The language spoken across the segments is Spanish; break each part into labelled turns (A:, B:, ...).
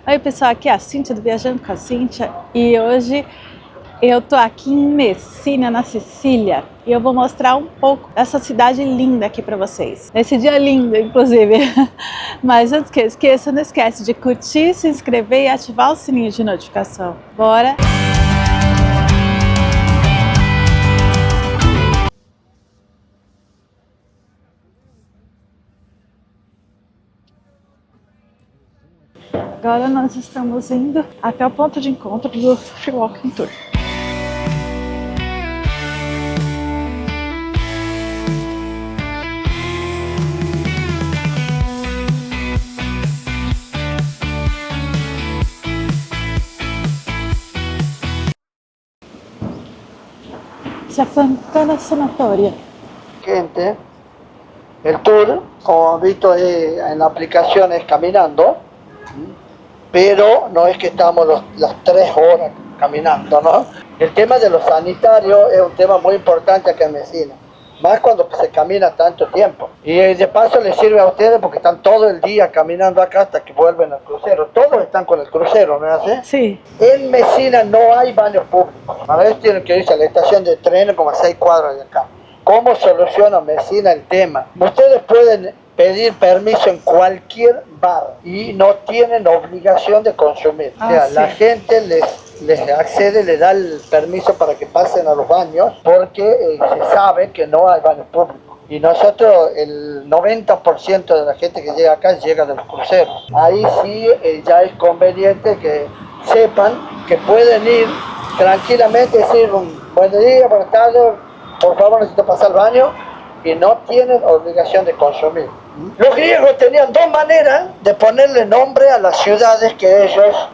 A: Oi pessoal, aqui é a Cíntia do Viajando com a Cíntia e hoje eu tô aqui em Messina, na Sicília, e eu vou mostrar um pouco dessa cidade linda aqui para vocês. Nesse dia lindo, inclusive. Mas antes que eu esqueça, não esquece de curtir, se inscrever e ativar o sininho de notificação. Bora! Agora nós estamos indo até o ponto de encontro do Free Walking Tour. Se Fontana Sanatoria.
B: Gente, el tour, como han visto en la aplicación, es caminando, pero no es que estamos las 3 horas caminando, ¿no? El tema de los sanitarios es un tema muy importante acá en Messina, más cuando se camina tanto tiempo. Y de paso les sirve a ustedes porque están todo el día caminando acá hasta que vuelven al crucero. Todos están con el crucero, ¿no es así?
A: Sí.
B: En Messina no hay baños públicos. A veces tienen que irse a la estación de trenes como a 6 cuadras de acá. ¿Cómo soluciona Messina el tema? Ustedes pueden pedir permiso en cualquier bar y no tienen obligación de consumir. O sea,
A: sí.
B: La gente les accede, le da el permiso para que pasen a los baños porque se sabe que no hay baños públicos. Y nosotros, el 90% de la gente que llega acá llega de los cruceros. Ahí sí ya es conveniente que sepan que pueden ir tranquilamente, decir un buen día, buenas tardes, por favor necesito pasar al baño, y no tienen obligación de consumir. Los griegos tenían 2 maneras de ponerle nombre a las ciudades que ellos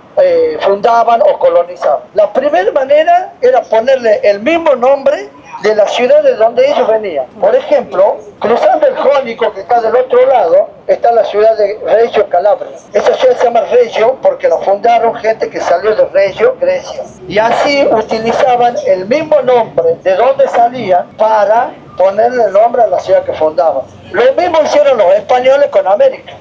B: fundaban o colonizaban. La primera manera era ponerle el mismo nombre de la ciudad de donde ellos venían. Por ejemplo, cruzando el Jónico, que está del otro lado, está la ciudad de Reggio Calabria. Esa ciudad se llama Reggio porque la fundaron gente que salió de Reggio, Grecia. Y así utilizaban el mismo nombre de donde salían para ponerle el nombre a la ciudad que fundaban. Lo mismo hicieron los españoles con América.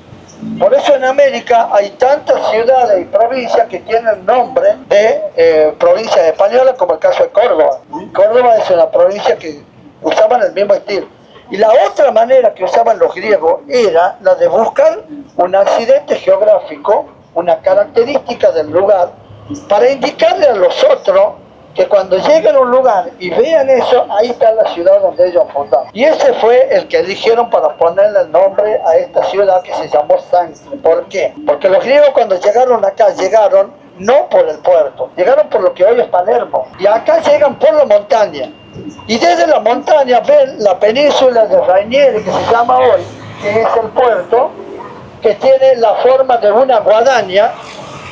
B: Por eso en América hay tantas ciudades y provincias que tienen nombre de provincias españolas, como el caso de Córdoba. Córdoba es una provincia que usaban el mismo estilo. Y la otra manera que usaban los griegos era la de buscar un accidente geográfico, una característica del lugar, para indicarle a los otros que cuando lleguen a un lugar y vean eso, ahí está la ciudad donde ellos fundaron. Y ese fue el que eligieron para ponerle el nombre a esta ciudad que se llamó Sancti. ¿Por qué? Porque los griegos cuando llegaron acá, llegaron no por el puerto, llegaron por lo que hoy es Palermo. Y acá llegan por la montaña. Y desde la montaña ven la península de Rainieri, que se llama hoy, que es el puerto, que tiene la forma de una guadaña.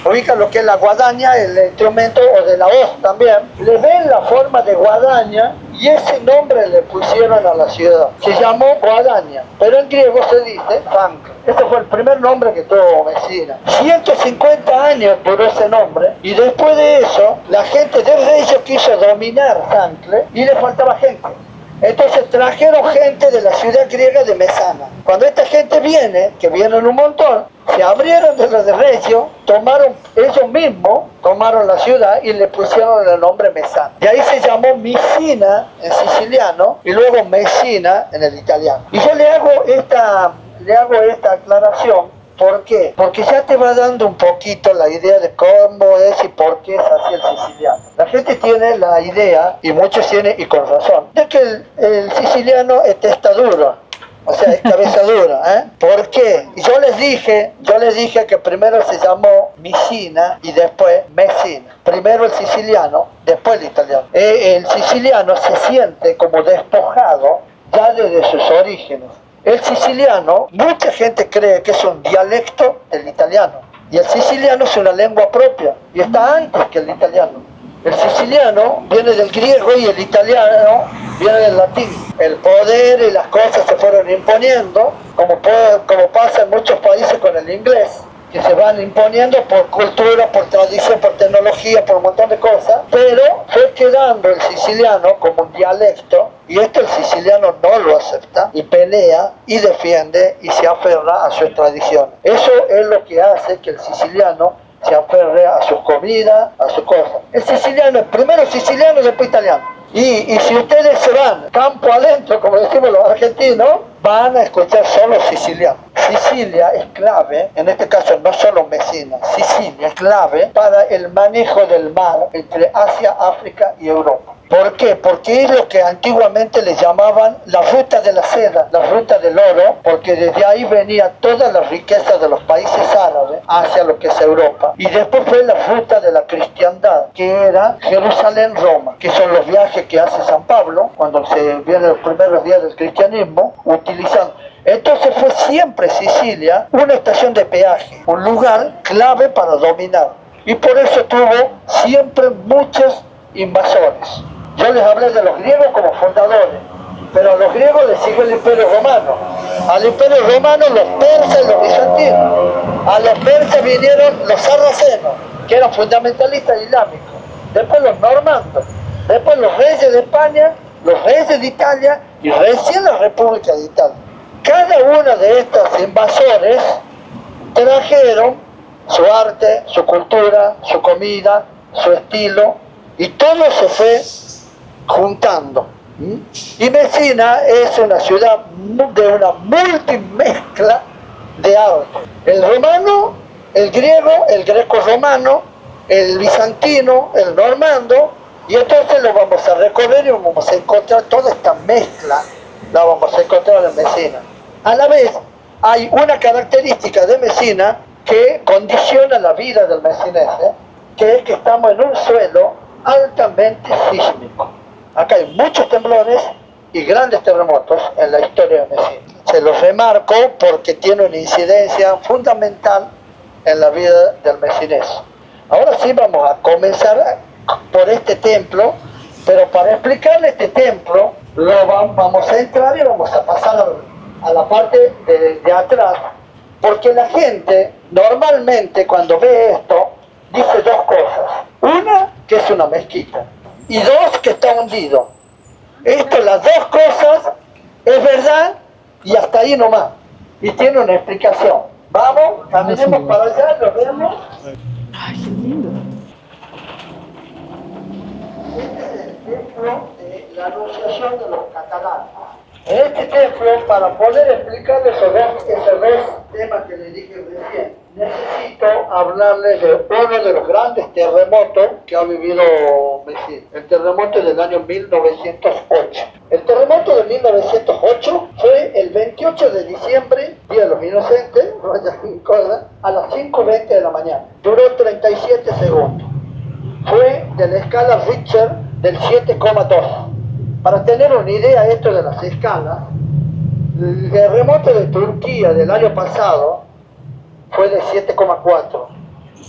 B: Ubican lo que es la guadaña, el instrumento, o de la hoz también. Le ven la forma de guadaña y ese nombre le pusieron a la ciudad. Se llamó Guadaña, pero en griego se dice Zancre. Ese fue el primer nombre que tuvo Messina. 150 años duró ese nombre y después de eso la gente de Reggio quiso dominar Zancre y le faltaba gente. Entonces trajeron gente de la ciudad griega de Mesana. Cuando esta gente viene, que vienen un montón, se abrieron de los de Reggio, tomaron ellos mismos, tomaron la ciudad y le pusieron el nombre Mesana. De ahí se llamó Messina en siciliano y luego Messina en el italiano. Y yo le hago esta aclaración. ¿Por qué? Porque ya te va dando un poquito la idea de cómo es y por qué es así el siciliano. La gente tiene la idea, y muchos tienen, y con razón, de que el siciliano es testa dura, o sea, es cabeza dura, ¿eh? ¿Por qué? Y yo les dije que primero se llamó Messina y después Messina. Primero el siciliano, después el italiano. El siciliano se siente como despojado ya desde sus orígenes. El siciliano, mucha gente cree que es un dialecto del italiano. Y el siciliano es una lengua propia y está antes que el italiano. El siciliano viene del griego y el italiano viene del latín. El poder y las cosas se fueron imponiendo, como pasa en muchos países con el inglés, que se van imponiendo por cultura, por tradición, por tecnología, por un montón de cosas, pero fue quedando el siciliano como un dialecto, y esto el siciliano no lo acepta, y pelea, y defiende, y se aferra a sus tradiciones. Eso es lo que hace que el siciliano se aferre a sus comidas, a sus cosas. El siciliano es primero siciliano y después italiano. Y si ustedes se van campo adentro, como decimos los argentinos, van a escuchar solo siciliano. Sicilia es clave, en este caso no solo Messina, Sicilia es clave para el manejo del mar entre Asia, África y Europa. ¿Por qué? Porque es lo que antiguamente le llamaban la ruta de la seda, la ruta del oro, porque desde ahí venía toda la riqueza de los países árabes hacia lo que es Europa. Y después fue la ruta de la cristiandad, que era Jerusalén-Roma, que son los viajes que hace San Pablo cuando se vienen los primeros días del cristianismo, utilizando. Entonces fue siempre Sicilia una estación de peaje, un lugar clave para dominar. Y por eso tuvo siempre muchos invasores. Yo les hablé de los griegos como fundadores, pero a los griegos les siguió el Imperio Romano. Al Imperio Romano los persas y los bizantinos. A los persas vinieron los sarracenos, que eran fundamentalistas islámicos. Después los normandos. Después los reyes de España, los reyes de Italia y recién la República de Italia. Cada uno de estos invasores trajeron su arte, su cultura, su comida, su estilo, y todo se fue juntando. Y Messina es una ciudad de una multimezcla de arte. El romano, el griego, el greco-romano, el bizantino, el normando, y entonces lo vamos a recorrer y vamos a encontrar toda esta mezcla, la vamos a encontrar en Messina. A la vez, hay una característica de Messina que condiciona la vida del messinense, que es que estamos en un suelo altamente sísmico. Acá hay muchos temblores y grandes terremotos en la historia de Messina. Se los remarco porque tiene una incidencia fundamental en la vida del messinés. Ahora sí vamos a comenzar por este templo, pero para explicarle este templo vamos a entrar y vamos a pasar a la parte de atrás, porque la gente normalmente cuando ve esto dice dos cosas. Una, que es una mezquita, y dos, que está hundido. Esto, las dos cosas, es verdad y hasta ahí nomás, y tiene una explicación. Vamos, caminemos para allá, lo vemos.
A: Ay, qué lindo.
B: Este es el templo de la Anunciación de los catalanes. En este templo, para poder explicarles esos dos temas que les dije recién, necesito hablarles de uno de los grandes terremotos que ha vivido Messina, el terremoto del año 1908. El terremoto de 1908 fue el 28 de diciembre, Día de los Inocentes, a las 5:20 de la mañana. Duró 37 segundos. Fue de la escala Richter del 7,2. Para tener una idea esto de las escalas, el terremoto de Turquía del año pasado fue de 7,4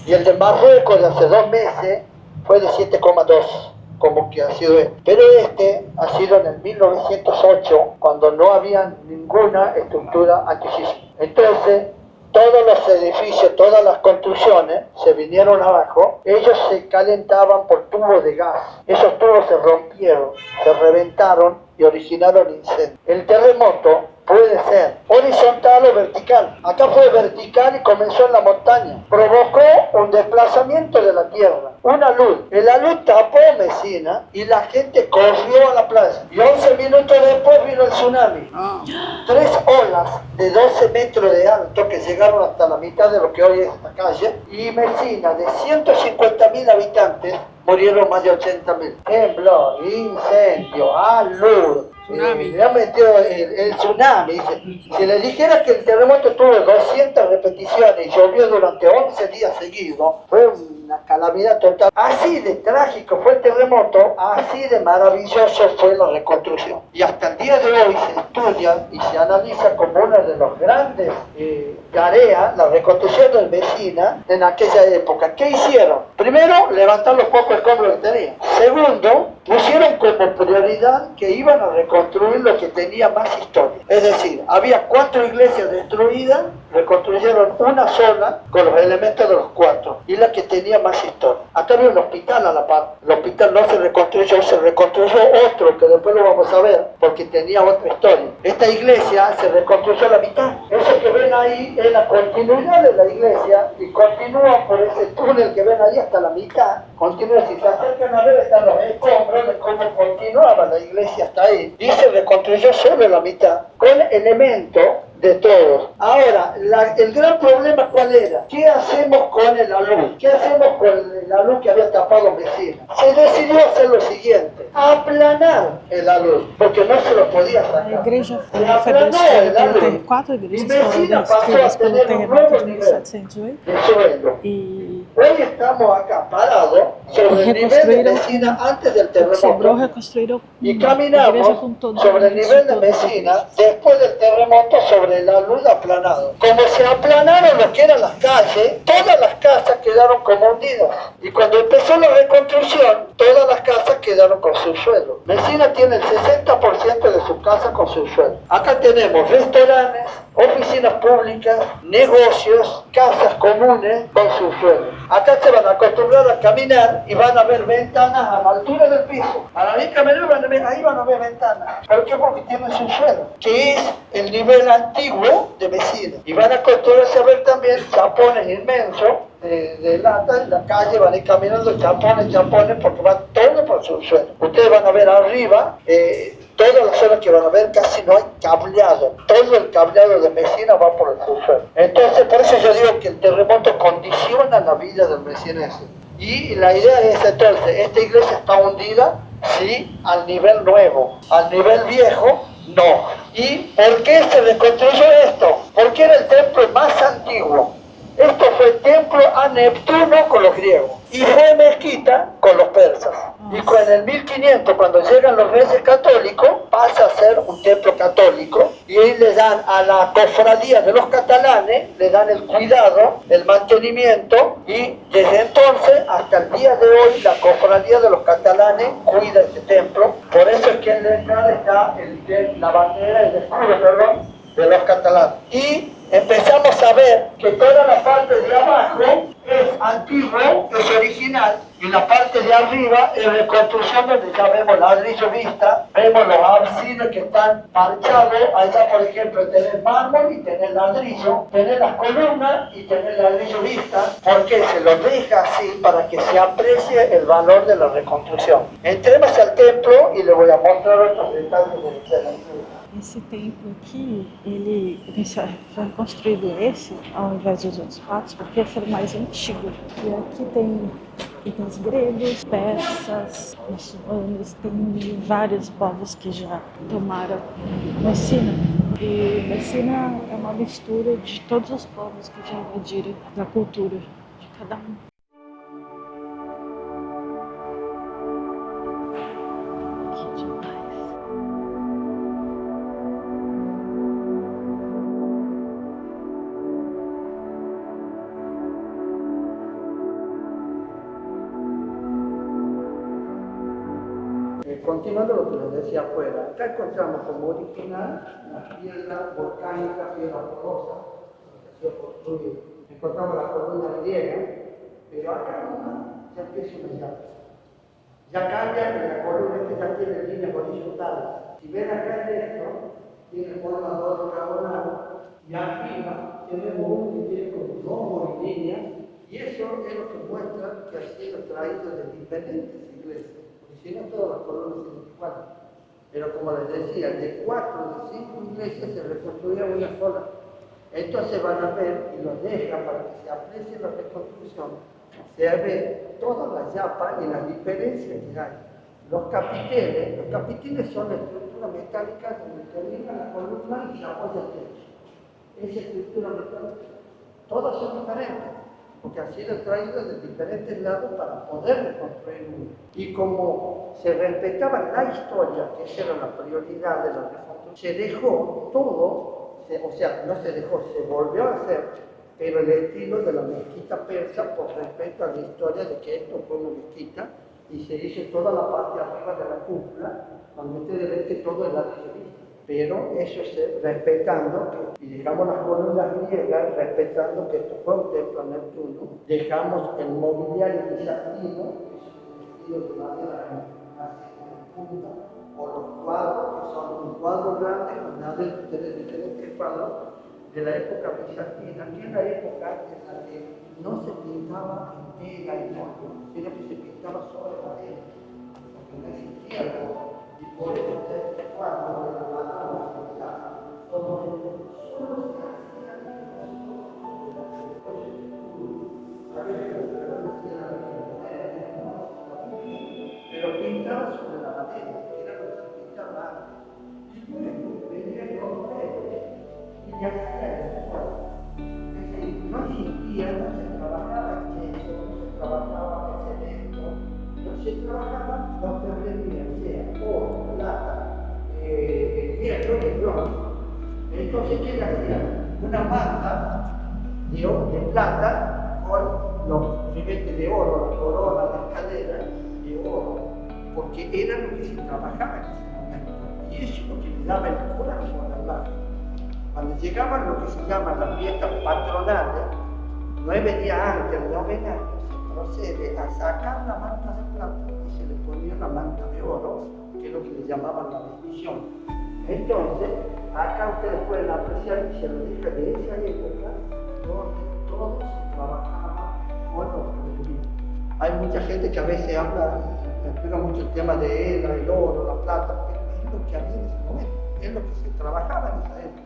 B: y el de Marruecos de hace 2 meses fue de 7,2, como que ha sido este. Pero este ha sido en el 1908, cuando no había ninguna estructura antisísmica. Entonces, todos los edificios, todas las construcciones se vinieron abajo. Ellos se calentaban por tubos de gas. Esos tubos se rompieron, se reventaron y originaron incendios. El terremoto puede ser horizontal o vertical. Acá fue vertical y comenzó en la montaña. Provocó un desplazamiento de la tierra, una luz. La luz tapó Messina y la gente corrió a la playa. Y 11 minutos después vino el tsunami. 3 olas de 12 metros de alto que llegaron hasta la mitad de lo que hoy es esta calle. Y Messina, de 150.000 habitantes, murieron más de 80.000. Temblor, incendio, luz. Le han metido el tsunami. Dice, si le dijera que el terremoto tuvo 200 repeticiones y llovió durante 11 días seguidos, fue una calamidad total. Así de trágico fue el terremoto, así de maravilloso fue la reconstrucción. Y hasta el día de hoy se estudia y se analiza como una de las grandes tareas, la reconstrucción de Messina en aquella época. ¿Qué hicieron? Primero, levantar los pocos escombros que tenía. Segundo, pusieron como prioridad que iban a reconstruir lo que tenía más historia. Es decir, había 4 iglesias destruidas, reconstruyeron una sola con los elementos de los 4 y la que tenía más historia. Acá había un hospital a la par. El hospital no se reconstruyó otro que después lo vamos a ver porque tenía otra historia. Esta iglesia se reconstruyó a la mitad. Eso que ven ahí es la continuidad de la iglesia y continúa por ese túnel que ven ahí hasta la mitad. Continúa, si se acercan a ver, están los escombros de cómo continuaba la iglesia hasta ahí. Y se reconstruyó solo la mitad, con elementos de todos. Ahora, el gran problema ¿cuál era? ¿Qué hacemos con el alud? ¿Qué hacemos con el alud que había tapado Mesina? Se decidió hacer lo siguiente, aplanar el alud, porque no se lo podía
A: A
B: sacar.
A: igreja
B: Se
A: foi
B: aplanó
A: destruída
B: el
A: pelo
B: alud.
A: terremoto. 4
B: Y
A: igrejas foram
B: Mesina pasó
A: destruídas
B: a
A: pelo
B: tener un
A: terremoto
B: nuevo
A: de
B: nivel
A: 1708
B: de suelo.
A: e
B: Hoy estamos acá parados sobre el nivel de
A: reconstruíram
B: Mesina antes del
A: o que sobrou,
B: terremoto.
A: reconstruíram
B: Y
A: a igreja
B: caminamos
A: com todo
B: sobre el nivel de
A: todas as
B: Mesina
A: igrejas.
B: después del terremoto sobre la luz aplanado. Como se aplanaron lo que eran las calles, todas las casas quedaron como hundidas. Y cuando empezó la reconstrucción, todas las casas quedaron con subsuelo. Mesina tiene el 60% de sus casas con subsuelo. Acá tenemos restaurantes, oficinas públicas, negocios, casas comunes con subsuelo. Acá se van a acostumbrar a caminar y van a ver ventanas a la altura del piso. A la vez caminar ahí van a ver ventanas. ¿Pero qué? Porque tienen subsuelo, que es el nivel antiguo de Mesina. Y van a acostumbrarse a ver también chapones inmensos de lata en la calle, van a ir caminando chapones, porque va todo por subsuelo. Ustedes van a ver arriba, todas las zonas que van a ver casi no hay cableado. Todo el cableado de Mesina va por el subsuelo. Entonces, por eso yo digo que el terremoto condiciona la vida del mesinense. Y la idea es entonces, esta iglesia está hundida, sí, al nivel nuevo. Al nivel viejo, no. ¿Y por qué se reconstruyó esto? Porque era el templo más antiguo. Esto fue templo a Neptuno con los griegos y fue mezquita con los persas. Y en el 1500, cuando llegan los reyes católicos, pasa a ser un templo católico y ahí le dan a la cofradía de los catalanes, le dan el cuidado, el mantenimiento y desde entonces hasta el día de hoy la cofradía de los catalanes cuida este templo. Por eso es que en la entrada está la bandera, el escudo, perdón, de los catalanes. Y empezamos a ver que toda la parte de abajo es antiguo, es original, y la parte de arriba es reconstrucción donde ya vemos ladrillo vista, vemos los ábsides que están parchados, allá por ejemplo tener mármol y tener ladrillo, tener las columnas y tener ladrillo vista, porque se lo deja así para que se aprecie el valor de la reconstrucción. Entremos al templo y le voy a mostrar otros detalles de la iglesia.
A: Esse templo aqui, ele foi construído ao invés dos outros 4, porque esse era o mais antigo. E aqui tem itens gregos, persas, muçulmanos, tem vários povos que já tomaram Messina. E Messina é uma mistura de todos os povos que já invadiram da cultura de cada um. Que demais.
B: Continuando lo que les decía afuera, acá encontramos como original la piedra volcánica, piedra porosa, que ha sido construida. Encontramos la columna griega, pero acá ya empieza una llave. Ya cambia que la columna ya tiene líneas horizontales. Si ven acá en esto, tiene forma de octagonal, y arriba tenemos uno que tiene como rombo y líneas, y eso es lo que muestra que ha sido traído de diferentes iglesias. Si no, todas las columnas son iguales. Pero como les decía, de 4 de 5 iglesias se reconstruía una sola. Entonces van a ver, y lo dejan para que se aprecie la reconstrucción, se ve toda la llapa y las diferencias que hay. Los capiteles son la estructura metálica donde termina la columna y se apoya el techo. Esa estructura metálica, todas son diferentes, porque han sido traídas de diferentes lados para poder reconstruir uno. Y como se respetaba la historia, que esa era la prioridad de la reconstrucción, se dejó todo, o sea, no se dejó, se volvió a hacer pero el estilo de la mezquita persa por respeto a la historia de que esto fue una mezquita y se hizo toda la parte arriba de la cúpula, donde ustedes ven que todo es ladrillo. Pero eso se respetando, y dejamos las columnas griegas, respetando que esto fue un templo a Neptuno, dejamos el mobiliario bizantino, que es un estilo de madera en punta, o los cuadros, que son un cuadro grande, con nada de diferentes cuadros de la época bizantina, que es la época en la que no se pintaba en tela y molde, sino que se pintaba sobre madera, porque no existía el molde. Y por eso este cuadro de la mano como solo se hacía pero pintaba sobre la madera, que era lo que se pintaba antes. Y luego venía el hombre y ya hacía el cuadro. Es decir, no existía, no se trabajaba en yeso, no se trabajaba en cemento, no se trabajaba lo que vendría, sea oro, plata, hierro, de bronce. Entonces, ¿qué le hacían? Una manta de plata con los ribetes de oro, la corona, la cadera de oro, porque era lo que se trabajaba en ese momento. Y eso es lo que le daba el corazón a la mano. Cuando llegaban lo que se llaman las fiestas patronales, 9 días antes del novenario, se procede a sacar la manta de plata y se le ponía la manta de oro, que es lo que le llamaban la bendición. Entonces, acá ustedes pueden apreciar y se lo dije de esa época, donde todo se trabajaba con los elementos. Hay mucha gente que a veces habla y explica mucho el tema de el oro, la plata, pero es lo que había en ese momento, es lo que se trabajaba en esa época.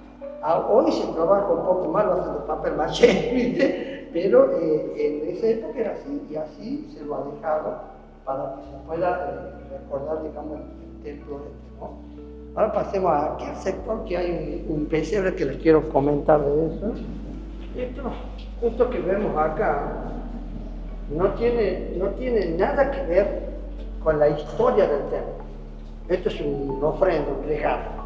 B: Hoy se trabaja un poco más, lo hacen de papel maché, ¿viste? Pero en esa época era así, y así se lo ha dejado para que se pueda recordar, digamos, el templo este, ¿no? Ahora pasemos a aquel sector que hay un pesebre que les quiero comentar de eso. Esto que vemos acá no tiene nada que ver con la historia del templo. Esto es una ofrenda, un regalo.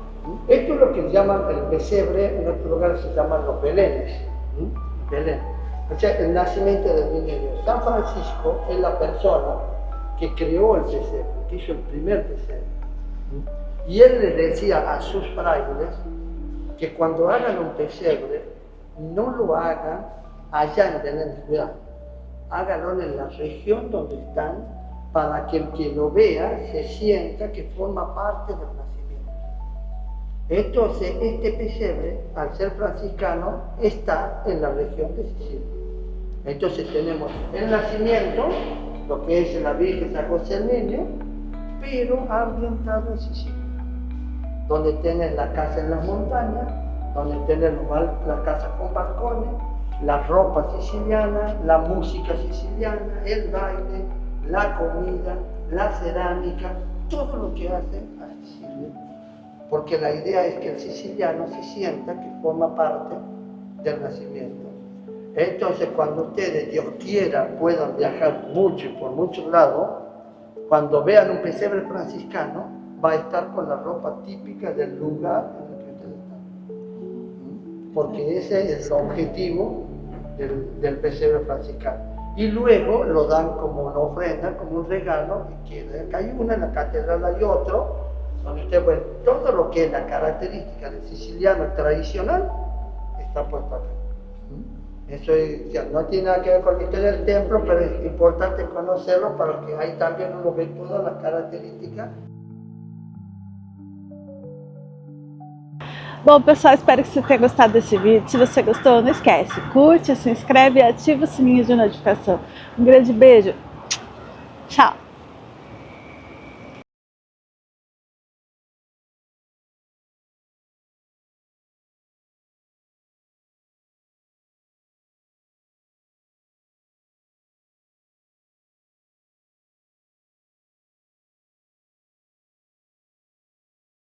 B: Esto es lo que llaman el pesebre, en otros lugares se llaman los belenes. Belén. O sea, el nacimiento del niño Dios. San Francisco es la persona que creó el pesebre, que hizo el primer pesebre. Y él le decía a sus frailes que cuando hagan un pesebre, no lo hagan allá en Belén, háganlo en la región donde están, para que el que lo vea se sienta que forma parte del nacimiento. Entonces, este pesebre, al ser franciscano, está en la región de Sicilia. Entonces tenemos el nacimiento, lo que es la Virgen San José el Niño, pero ambientado en Sicilia, donde tienen la casa en las montañas, donde tienen la casa con balcones, la ropa siciliana, la música siciliana, el baile, la comida, la cerámica, todo lo que hace a Sicilia. Porque la idea es que el siciliano se sienta que forma parte del nacimiento. Entonces, cuando ustedes, Dios quiera, puedan viajar mucho y por muchos lados, cuando vean un pesebre franciscano, va a estar con la ropa típica del lugar en el que ustedes están. Porque ese es el objetivo del pesebre franciscano. Y luego lo dan como una ofrenda, como un regalo, y que acá hay una, en la catedral hay otro, donde usted ve todo lo que es la característica del siciliano tradicional, está puesto acá. Eso es, ya, no tiene nada que ver con la historia del templo, pero es importante conocerlo para que ahí también uno ve todas las características.
A: Bom, pessoal, espero que você tenha gostado desse vídeo. Se você gostou, não esquece, curte, se inscreve e ativa o sininho de notificação. Um grande beijo. Tchau!